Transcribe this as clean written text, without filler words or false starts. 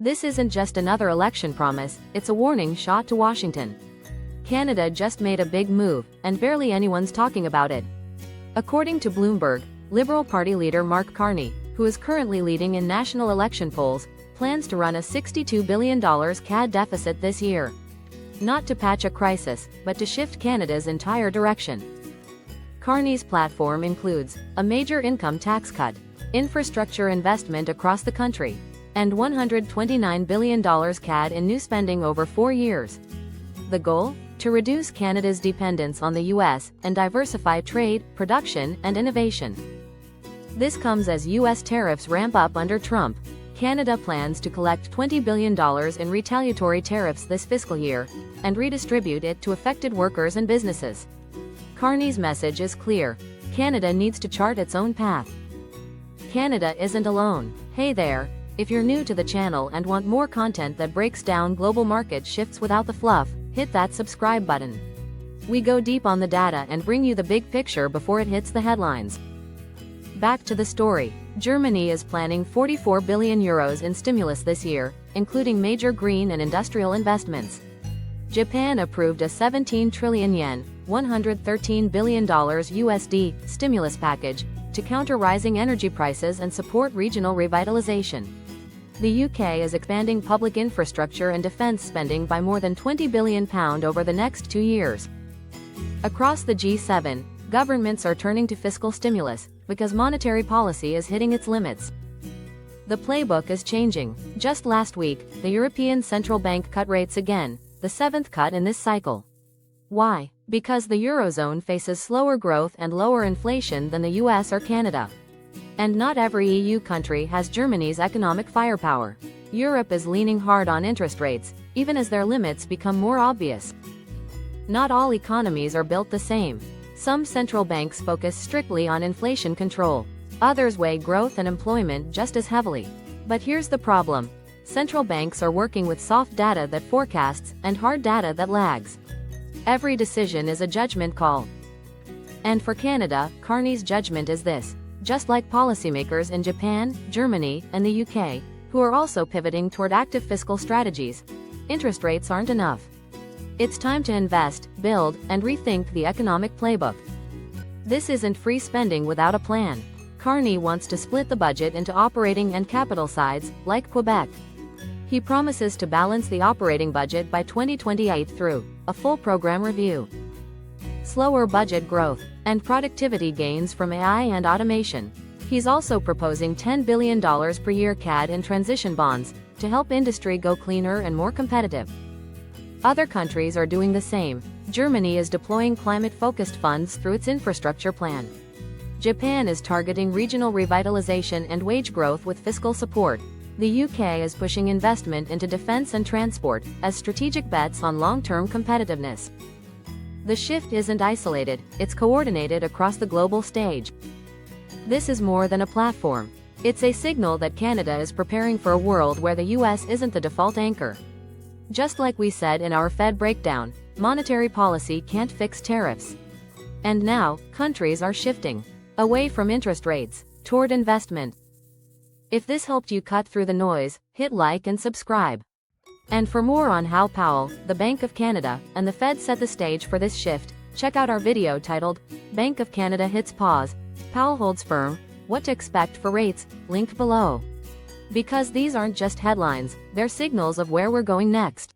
This isn't just another election promise, it's a warning shot to Washington. Canada just made a big move, and barely anyone's talking about it. According to Bloomberg, Liberal Party leader Mark Carney, who is currently leading in national election polls, plans to run a $62 billion CAD deficit this year. Not to patch a crisis, but to shift Canada's entire direction. Carney's platform includes a major income tax cut, infrastructure investment across the country, and $129 billion CAD in new spending over 4 years. The goal? To reduce Canada's dependence on the US and diversify trade, production, and innovation. This comes as US tariffs ramp up under Trump. Canada plans to collect $20 billion in retaliatory tariffs this fiscal year, and redistribute it to affected workers and businesses. Carney's message is clear: Canada needs to chart its own path. Canada isn't alone. Hey there, if you're new to the channel and want more content that breaks down global market shifts without the fluff, hit that subscribe button. We go deep on the data and bring you the big picture before it hits the headlines. Back to the story. Germany is planning 44 billion euros in stimulus this year, including major green and industrial investments. Japan approved a 17 trillion yen, $113 billion USD, stimulus package, to counter rising energy prices and support regional revitalization. The UK is expanding public infrastructure and defence spending by more than £20 billion over the next 2 years. Across the G7, governments are turning to fiscal stimulus, because monetary policy is hitting its limits. The playbook is changing. Just last week, the European Central Bank cut rates again, the 7th cut in this cycle. Why? Because the Eurozone faces slower growth and lower inflation than the US or Canada. And not every EU country has Germany's economic firepower. Europe is leaning hard on interest rates, even as their limits become more obvious. Not all economies are built the same. Some central banks focus strictly on inflation control. Others weigh growth and employment just as heavily. But here's the problem. Central banks are working with soft data that forecasts, and hard data that lags. Every decision is a judgment call. And for Canada, Carney's judgment is this: just like policymakers in Japan, Germany, and the UK, who are also pivoting toward active fiscal strategies, interest rates aren't enough. It's time to invest, build, and rethink the economic playbook. This isn't free spending without a plan. Carney wants to split the budget into operating and capital sides, like Quebec. He promises to balance the operating budget by 2028 through a full program review, slower budget growth, and productivity gains from AI and automation. He's also proposing $10 billion per year CAD in transition bonds, to help industry go cleaner and more competitive. Other countries are doing the same. Germany is deploying climate-focused funds through its infrastructure plan. Japan is targeting regional revitalization and wage growth with fiscal support. The UK is pushing investment into defense and transport, as strategic bets on long-term competitiveness. The shift isn't isolated, it's coordinated across the global stage. This is more than a platform. It's a signal that Canada is preparing for a world where the US isn't the default anchor. Just like we said in our Fed breakdown, monetary policy can't fix tariffs. And now, countries are shifting away from interest rates toward investment. If this helped you cut through the noise, hit like and subscribe. And for more on how Powell, the Bank of Canada, and the Fed set the stage for this shift, check out our video titled, Bank of Canada Hits Pause, Powell Holds Firm, What to Expect for Rates, linked below. Because these aren't just headlines, they're signals of where we're going next.